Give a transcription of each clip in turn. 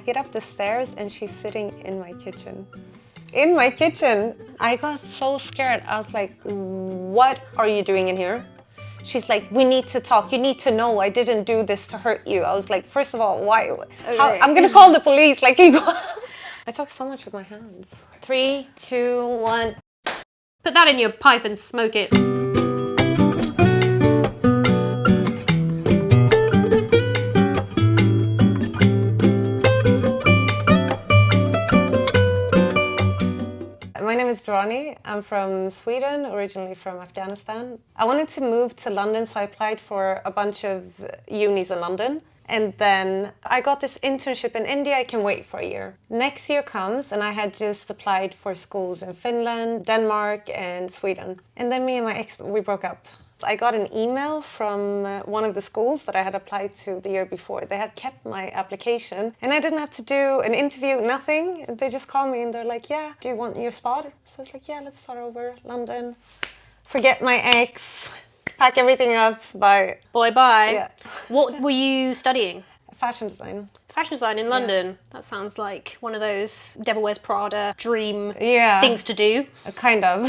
get up the stairs and she's sitting in my kitchen. In my kitchen. I got so scared. I was like, what are you doing in here? She's like, we need to talk. You need to know I didn't do this to hurt you. I was like, first of all, why? Okay. I'm going to call the police. Like, I talk so much with my hands. 3, 2, 1. Put that in your pipe and smoke it. My name is Dorani. I'm from Sweden, originally from Afghanistan. I wanted to move to London, so I applied for a bunch of unis in London. And then I got this internship in India. I can wait for a year. Next year comes, and I had just applied for schools in Finland, Denmark, and Sweden. And then me and my ex, we broke up. I got an email from one of the schools that I had applied to the year before. They had kept my application and I didn't have to do an interview, nothing. They just called me and they're like, yeah, do you want your spot? So I was like, yeah, let's start over, London. Forget my ex, pack everything up, bye. Bye bye. Yeah. What were you studying? Fashion design. Fashion design in London. That sounds like one of those Devil Wears Prada dream things to do. Kind of.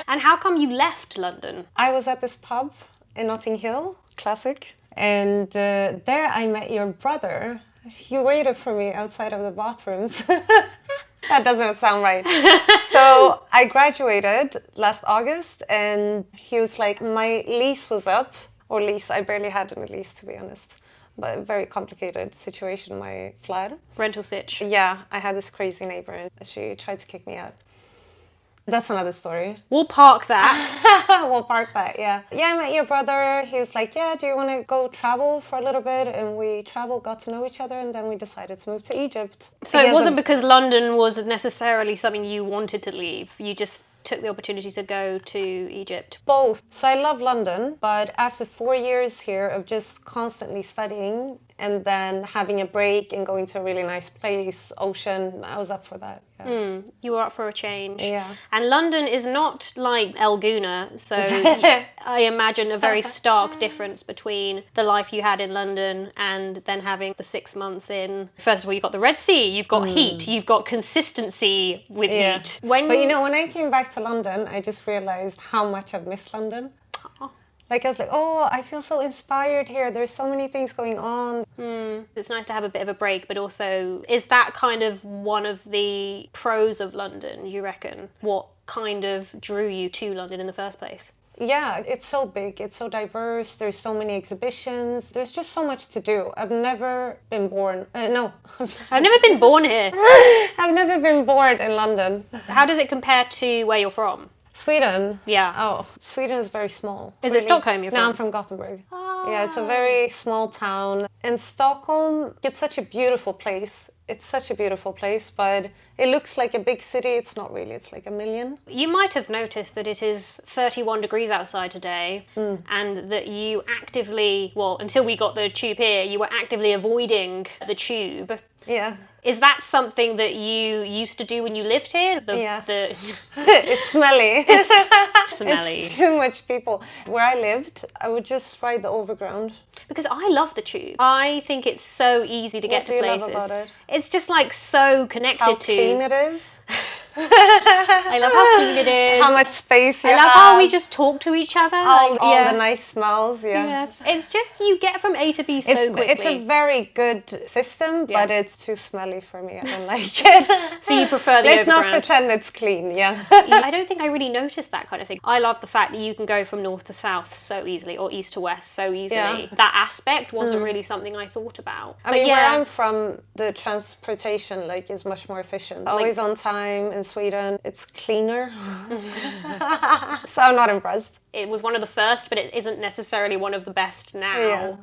And how come you left London? I was at this pub in Notting Hill, classic. And there I met your brother. He waited for me outside of the bathrooms. That doesn't sound right. So I graduated last August and he was like, my lease was up. Or lease, I barely had any lease to be honest. But a very complicated situation in my flat. Rental sitch. Yeah, I had this crazy neighbor and she tried to kick me out. That's another story. We'll park that. We'll park that, yeah. Yeah, I met your brother. He was like, yeah, do you want to go travel for a little bit? And we traveled, got to know each other, and then we decided to move to Egypt. So it wasn't because London was necessarily something you wanted to leave. You just took the opportunity to go to Egypt. Both. So I love London, but after 4 years here of just constantly studying and then having a break and going to a really nice place, ocean, I was up for that. Yeah. You were up for a change. Yeah. And London is not like El Guna, so I imagine a very stark difference between the life you had in London and then having the 6 months in. First of all, you've got the Red Sea, you've got heat, you've got consistency with heat. But you know, when I came back to London, I just realized how much I've missed London. Like, I was like, oh, I feel so inspired here. There's so many things going on. It's nice to have a bit of a break, but also, is that kind of one of the pros of London, you reckon? What kind of drew you to London in the first place? Yeah, it's so big, it's so diverse, there's so many exhibitions, there's just so much to do. I've never been born, no. I've never been born here. I've never been born in London. How does it compare to where you're from? Sweden? Yeah. Oh, Sweden is very small. Is it Stockholm you're from? No, I'm from Gothenburg. Yeah, it's a very small town. And Stockholm, it's such a beautiful place. It's such a beautiful place, but it looks like a big city. It's not really. It's like 1 million. You might have noticed that it is 31 degrees outside today and that you actively, well, until we got the tube here, you were actively avoiding the tube. Yeah. Is that something that you used to do when you lived here? It's smelly. It's smelly. It's too much people. Where I lived, I would just ride the overground. Because I love the tube. I think it's so easy to get to places. What do you love about it? It's just like so connected How to... clean it is. I love how clean it is. How much space you have. I love how we just talk to each other. All the nice smells, Yes. It's just you get from A to B so quickly. It's a very good system, but it's too smelly for me. I don't like it. So you prefer the Let's overground. not pretend it's clean, yeah. I don't think I really noticed that kind of thing. I love the fact that you can go from north to south so easily, or east to west so easily. Yeah. That aspect wasn't really something I thought about. I mean, where I'm from, the transportation is much more efficient. Always on time. In Sweden, it's cleaner. So I'm not impressed. It was one of the first, but it isn't necessarily one of the best now.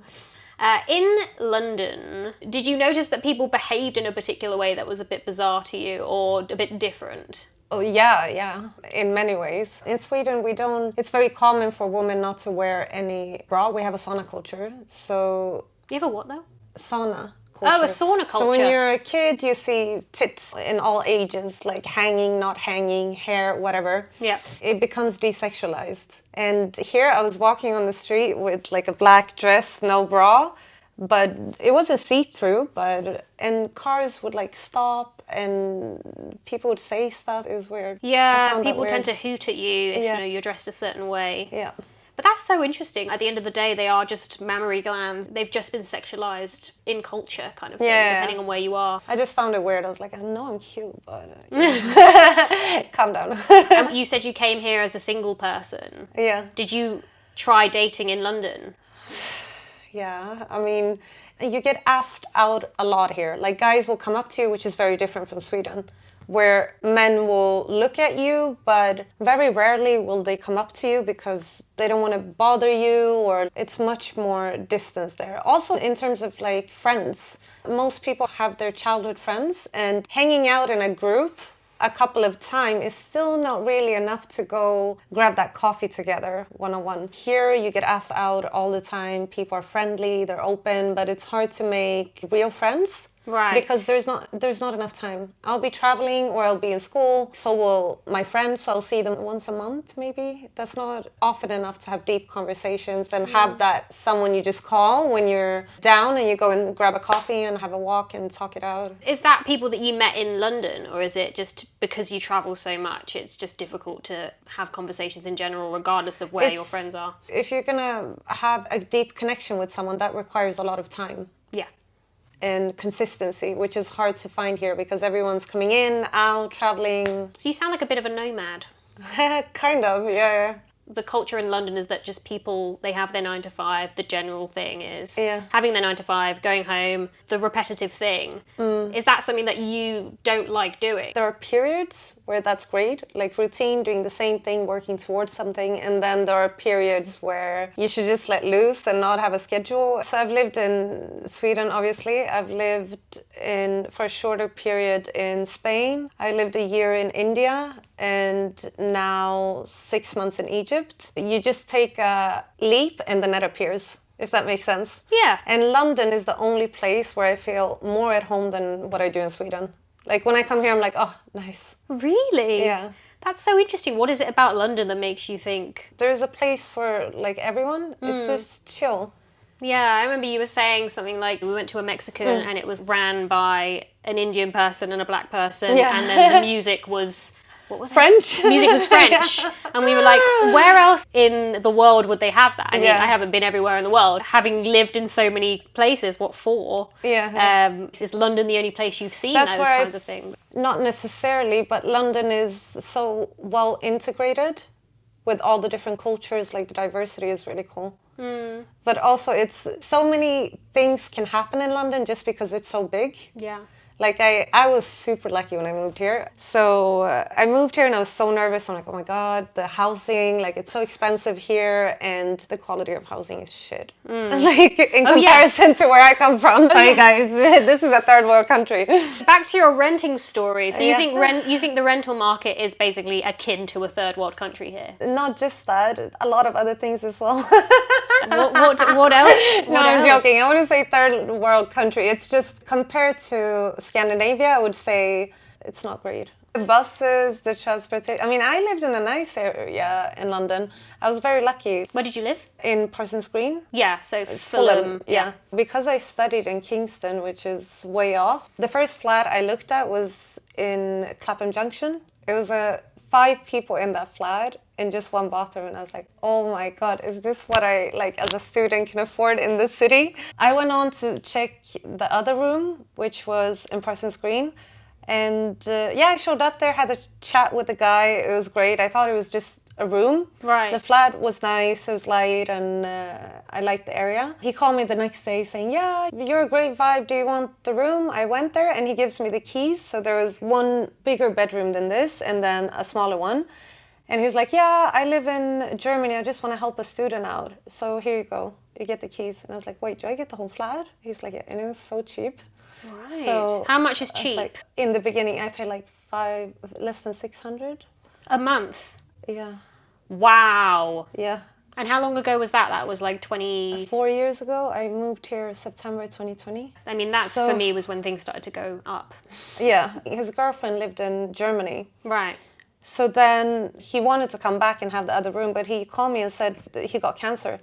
Yeah. In London, did you notice that people behaved in a particular way that was a bit bizarre to you or a bit different? Oh, yeah, in many ways. In Sweden, it's very common for women not to wear any bra. We have a sauna culture, so... You have a what, though? Sauna. Culture. Oh, a sauna culture. So when you're a kid, you see tits in all ages, like hanging, not hanging, hair, whatever. Yeah. It becomes desexualized. And here I was walking on the street with like a black dress, no bra. but it wasn't see-through, and cars would like stop and people would say stuff. It was weird. I Yeah, found that people tend weird. to hoot at you if Yeah. you know you're dressed a certain way. Yeah. But that's so interesting. At the end of the day, they are just mammary glands. They've just been sexualized in culture, kind of thing, Yeah. depending on where you are. I just found it weird. I was like, I know I'm cute, but calm down. And you said you came here as a single person. Yeah. Did you try dating in London? Yeah, I mean, you get asked out a lot here. Like, guys will come up to you, which is very different from Sweden, where men will look at you, but very rarely will they come up to you because they don't want to bother you, or it's much more distance there. Also, in terms of like friends, most people have their childhood friends, and hanging out in a group a couple of times is still not really enough to go grab that coffee together one-on-one. Here you get asked out all the time. People are friendly, they're open, but it's hard to make real friends. Right. Because there's not enough time. I'll be traveling or I'll be in school, so will my friends, so I'll see them once a month maybe. That's not often enough to have deep conversations and have that someone you just call when you're down and you go and grab a coffee and have a walk and talk it out. Is that people that you met in London, or is it just because you travel so much, it's just difficult to have conversations in general, regardless of where your friends are? If you're gonna have a deep connection with someone, that requires a lot of time. Yeah. And consistency, which is hard to find here because everyone's coming in, out, traveling. So you sound like a bit of a nomad. Kind of, yeah. The culture in London is that just people, they have their 9 to 5. The general thing is Yeah. having their 9 to 5, going home, the repetitive thing. Is that something that you don't like doing? There are periods where that's great, like routine, doing the same thing, working towards something, and then there are periods where you should just let loose and not have a schedule. So I've lived in Sweden, obviously. I've lived for a shorter period in Spain. I lived a year in India, and now 6 months in Egypt. You just take a leap and then it appears, if that makes sense. Yeah. And London is the only place where I feel more at home than what I do in Sweden. Like when I come here, I'm like, oh, nice. Really? Yeah. That's so interesting. What is it about London that makes you think? There's a place for like everyone. It's just chill. Yeah, I remember you were saying something like we went to a Mexican and it was ran by an Indian person and a black person, Yeah. and then the music was... What was French? it? Music was French. And we were like, where else in the world would they have that? I mean, Yeah. I haven't been everywhere in the world. Having lived in so many places, what for? Yeah. Is London the only place you've seen That's those where kinds of things? Not necessarily, but London is so well integrated with all the different cultures. Like the diversity is really cool. But also it's so many things can happen in London just because it's so big. Yeah. Like I was super lucky when I moved here. So I moved here and I was so nervous. I'm like, oh my God, the housing, like it's so expensive here and the quality of housing is shit. Like in comparison to where I come from. Sorry guys, this is a third world country. Back to your renting story. So you Yeah. think the rental market is basically akin to a third world country here? Not just that, a lot of other things as well. What else? No, I'm joking. I wouldn't say third world country. It's just compared to Scandinavia, I would say it's not great. The buses, the transportation. I mean, I lived in a nice area in London. I was very lucky. Where did you live? In Parsons Green. Yeah, so Fulham. Yeah. Because I studied in Kingston, which is way off. The first flat I looked at was in Clapham Junction. It was 5 people in that flat in just one bathroom, and I was like, oh my God, is this what I like as a student can afford in the city? I went on to check the other room, which was in Parsons Green, and I showed up there, had a chat with the guy. It was great. I thought it was just a room. Right. The flat was nice, it was light, and I liked the area. He called me the next day saying, yeah, you're a great vibe, do you want the room? I went there and he gives me the keys. So there was one bigger bedroom than this and then a smaller one. And he was like, yeah, I live in Germany, I just want to help a student out. So here you go, you get the keys. And I was like, wait, do I get the whole flat? He's like, yeah, and it was so cheap. Right. So how much is I was cheap? like, in the beginning, I paid like less than 600. A month? Yeah. Wow. Yeah. And how long ago was that? That was like 20... 4 years ago. I moved here September 2020. I mean, that's for me was when things started to go up. Yeah. His girlfriend lived in Germany. Right. So then he wanted to come back and have the other room, but he called me and said that he got cancer.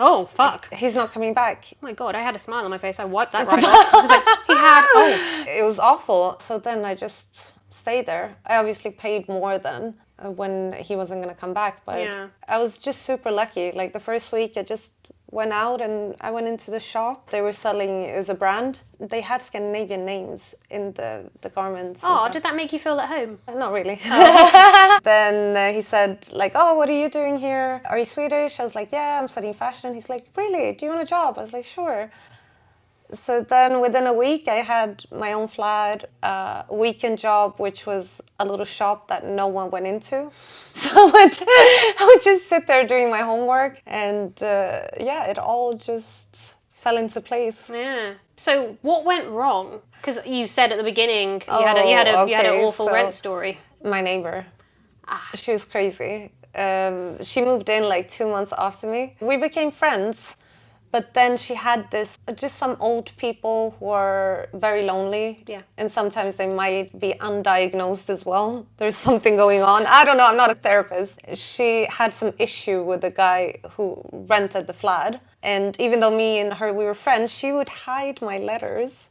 Oh, fuck. He's not coming back. Oh my God, I had a smile on my face. I wiped that right off. I was like, he had, oh. It was awful. So then I just stayed there. I obviously paid more than when he wasn't going to come back. But Yeah. I was just super lucky. Like the first week I just went out and I went into the shop. They were selling, it was a brand. They had Scandinavian names in the garments. Oh, did that make you feel at home? Not really. Then he said like, oh, what are you doing here? Are you Swedish? I was like, yeah, I'm studying fashion. He's like, really? Do you want a job? I was like, sure. So then within a week I had my own flat, a weekend job, which was a little shop that no one went into. So I would just sit there doing my homework and yeah, it all just fell into place. Yeah. So what went wrong? Because you said at the beginning you had an awful rent story. My neighbor, she was crazy. She moved in like 2 months after me. We became friends. But then she had just some old people who are very lonely. Yeah. And sometimes they might be undiagnosed as well. There's something going on. I don't know, I'm not a therapist. She had some issue with the guy who rented the flat. And even though me and her, we were friends, she would hide my letters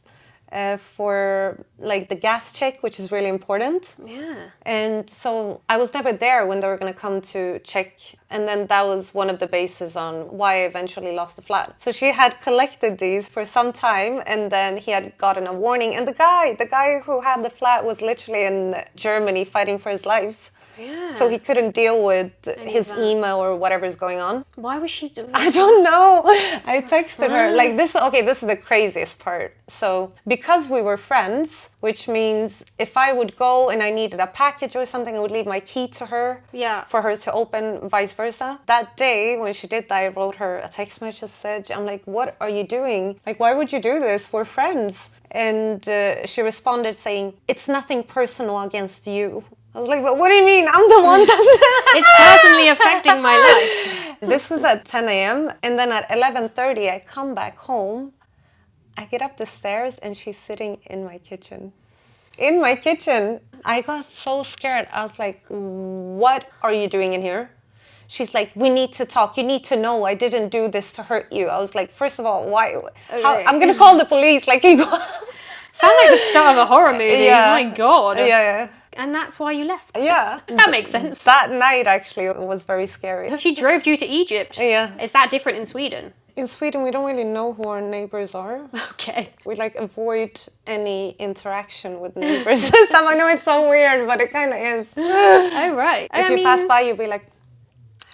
for like the gas check, which is really important. Yeah. And so I was never there when they were going to come to check. And then that was one of the bases on why I eventually lost the flat. So she had collected these for some time and then he had gotten a warning. And the guy who had the flat was literally in Germany fighting for his life. Yeah. So he couldn't deal with his that. email or whatever's going on. Why was she doing I don't know. I texted her like this. Okay, this is the craziest part. So because we were friends, which means if I would go and I needed a package or something, I would leave my key to her for her to open, vice versa. That day when she did that, I wrote her a text message. I'm like, what are you doing? Like, why would you do this? We're friends. And she responded saying, it's nothing personal against you. I was like, but what do you mean? I'm the one that's... It's personally affecting my life. This was at 10 a.m. And then at 11:30, I come back home. I get up the stairs and she's sitting in my kitchen. In my kitchen. I got so scared. I was like, what are you doing in here? She's like, we need to talk. You need to know I didn't do this to hurt you. I was like, first of all, why? Okay. I'm going to call the police. Like, you go... Sounds like the start of a horror movie. Yeah. My God. Yeah. And that's why you left. Yeah. That makes sense. That night, actually, was very scary. She drove you to Egypt. Yeah. Is that different in Sweden? In Sweden, we don't really know who our neighbors are. Okay. We like avoid any interaction with neighbors and stuff. I know it's so weird, but it kind of is. Oh, right. If you pass by, you'll be like,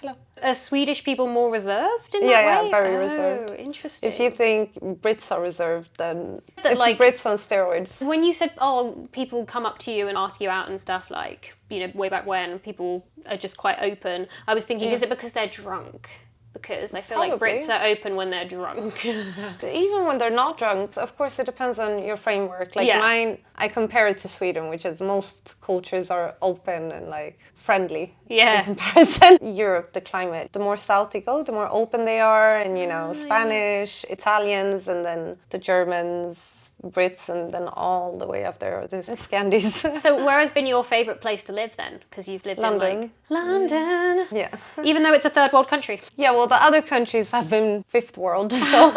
hello. Are Swedish people more reserved in that way? Yeah, very reserved. Oh, interesting. If you think Brits are reserved, then That, it's like- Brits on steroids. When you said, oh, people come up to you and ask you out and stuff, like, you know, way back when, people are just quite open. I was thinking, is it because they're drunk? Because I feel like Probably. Brits are open when they're drunk. Even when they're not drunk, of course, it depends on your framework. Like mine, I compare it to Sweden, which is most cultures are open and like friendly. Yeah. In comparison, Europe, the climate, the more south they go, the more open they are, and you know, Spanish, Italians, and then the Germans, Brits, and then all the way up there, there's Scandis. So where has been your favourite place to live then? Because you've lived London. in like... London. Yeah. Even though it's a third world country. Yeah, well, the other countries have been fifth world, so...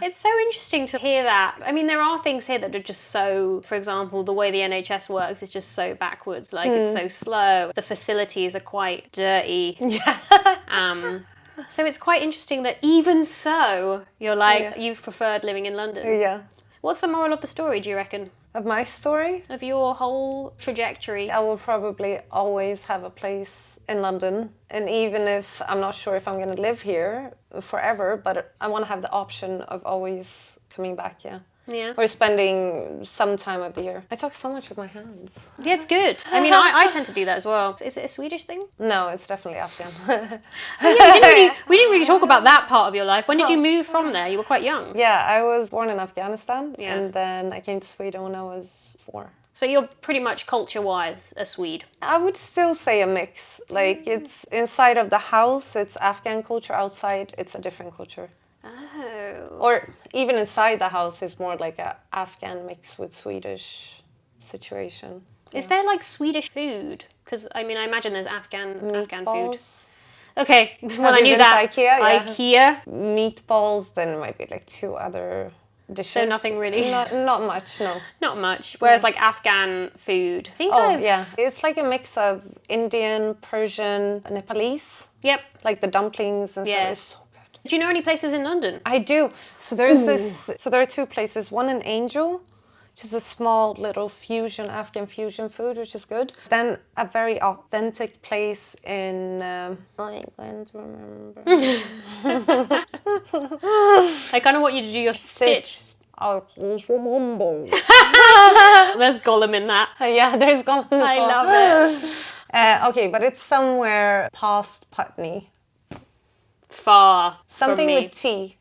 It's so interesting to hear that. I mean, there are things here that are just so, for example, the way the NHS works is just so backwards. Like, it's so slow. The facilities are quite dirty. Yeah. So it's quite interesting that even so, you're like, you've preferred living in London. Yeah. What's the moral of the story, do you reckon? Of my story? Of your whole trajectory? I will probably always have a place in London. And even if I'm not sure if I'm going to live here forever, but I want to have the option of always coming back, yeah. Yeah. Or spending some time of the year. I talk so much with my hands. Yeah, it's good. I mean, I tend to do that as well. Is it a Swedish thing? No, it's definitely Afghan. Yeah, we didn't really talk about that part of your life. When did you move from there? You were quite young. Yeah, I was born in Afghanistan, Yeah. and then I came to Sweden when I was 4. So you're pretty much culture-wise a Swede. I would still say a mix. Like, it's inside of the house, it's Afghan culture. Outside, it's a different culture. Oh. Or even inside the house is more like a Afghan mix with Swedish situation. Is there like Swedish food? Because I mean, I imagine there's Afghan food. Meatballs. Okay, well, Have I you knew been that. to IKEA? Yeah. IKEA. Meatballs, then it might be like 2 other dishes. So nothing really. Not much, no. Not much. Whereas like Afghan food, I think Yeah. It's like a mix of Indian, Persian, Nepalese. Yep. Like the dumplings and Yeah. stuff. It's so good. Do you know any places in London? I do. So there's so there are 2 places. One in Angel, which is a small little fusion, Afghan fusion food, which is good. Then a very authentic place in, I can't remember. I kind of want you to do your stitch. I can't remember. There's Gollum in that. Yeah, there's Gone as I well. love it. Okay, but it's somewhere past Putney. Far Something from me. with T.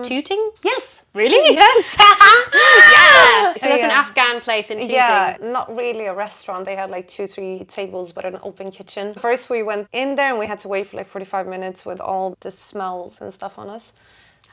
Tooting? Yes. Really? Yes. Yeah. So that's an Yeah. Afghan place in Tooting. Yeah, not really a restaurant. They had like 2, 3 tables, but an open kitchen. First, we went in there and we had to wait for like 45 minutes with all the smells and stuff on us.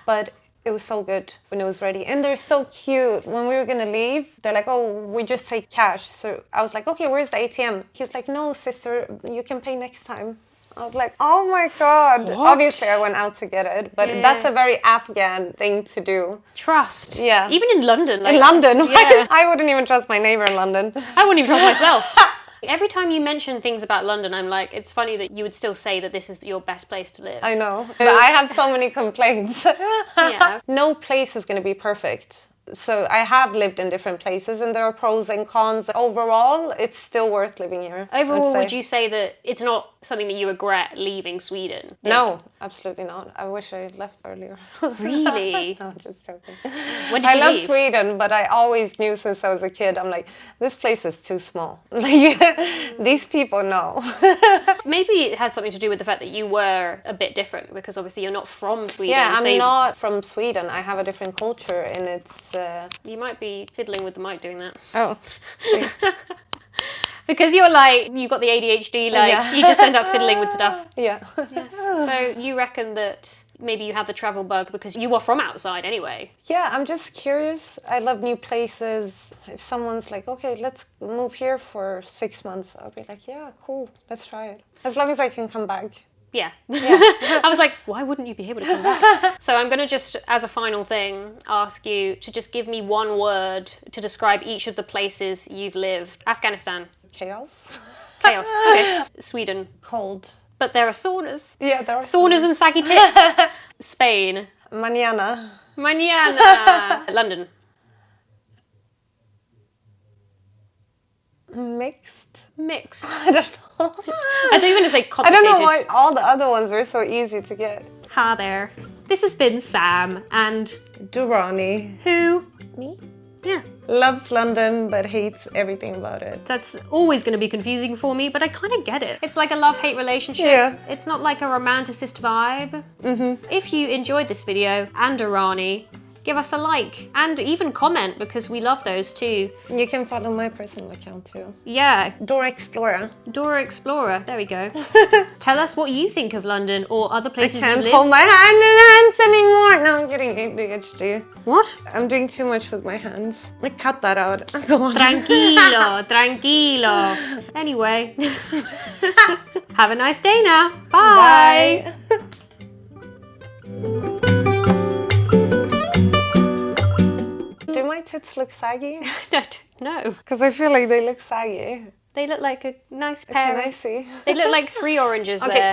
But it was so good when it was ready. And they're so cute. When we were gonna leave, they're like, oh, we just take cash. So I was like, okay, where's the ATM? He was like, no, sister, you can pay next time. I was like, oh my God. What? Obviously, I went out to get it, but Yeah. that's a very Afghan thing to do. Trust. Yeah. Even in London. Like, In London, Yeah. I wouldn't even trust my neighbor in London. I wouldn't even trust myself. Every time you mention things about London, I'm like, it's funny that you would still say that this is your best place to live. I know, but I have so many complaints. Yeah. No place is going to be perfect. So I have lived in different places and there are pros and cons. Overall, it's still worth living here. I'd Overall, say. would you say that it's not something that you regret leaving Sweden? No, absolutely not. I wish I had left earlier. Really? No, just joking. When did I you love leave? Sweden, but I always knew since I was a kid, I'm like, this place is too small. Like, these people know. Maybe it had something to do with the fact that you were a bit different because obviously you're not from Sweden. Yeah, so I'm not from Sweden. I have a different culture and it's... You might be fiddling with the mic doing that. Oh. Because you're like, you've got the ADHD, like, Yeah. you just end up fiddling with stuff. Yeah. Yes. So you reckon that maybe you had the travel bug because you were from outside anyway? Yeah, I'm just curious. I love new places. If someone's like, okay, let's move here for 6 months, I'll be like, yeah, cool, let's try it. As long as I can come back. Yeah. I was like, why wouldn't you be able to come back? So I'm going to just, as a final thing, ask you to just give me one word to describe each of the places you've lived. Afghanistan. Chaos. Chaos. Okay. Sweden. Cold. But there are saunas. Yeah, there are Saunas and saggy tits. Spain. Mañana. Mañana. London. Mixed. Mixed. I don't know. I thought you were going to say I complicated. don't know why all the other ones were so easy to get. Hi there. This has been Sam and Dorani. who? Me? Yeah. Loves London but hates everything about it. That's always going to be confusing for me, but I kind of get it. It's like a love-hate relationship. Yeah. It's not like a romanticist vibe. If you enjoyed this video and Dorani, give us a like and even comment because we love those too. You can follow my personal account too. Yeah, Dora Explorer. Dora Explorer. There we go. Tell us what you think of London or other places you Can't live. hold my hand in hands anymore. No, I'm getting ADHD. What? I'm doing too much with my hands. I cut that out. Go on. Tranquilo, tranquilo. Anyway, have a nice day now. Bye. Bye. Do my tits look saggy? No, Because I feel like they look saggy. they look like a nice pair. Can I of- see? They look like 3 oranges Okay. there.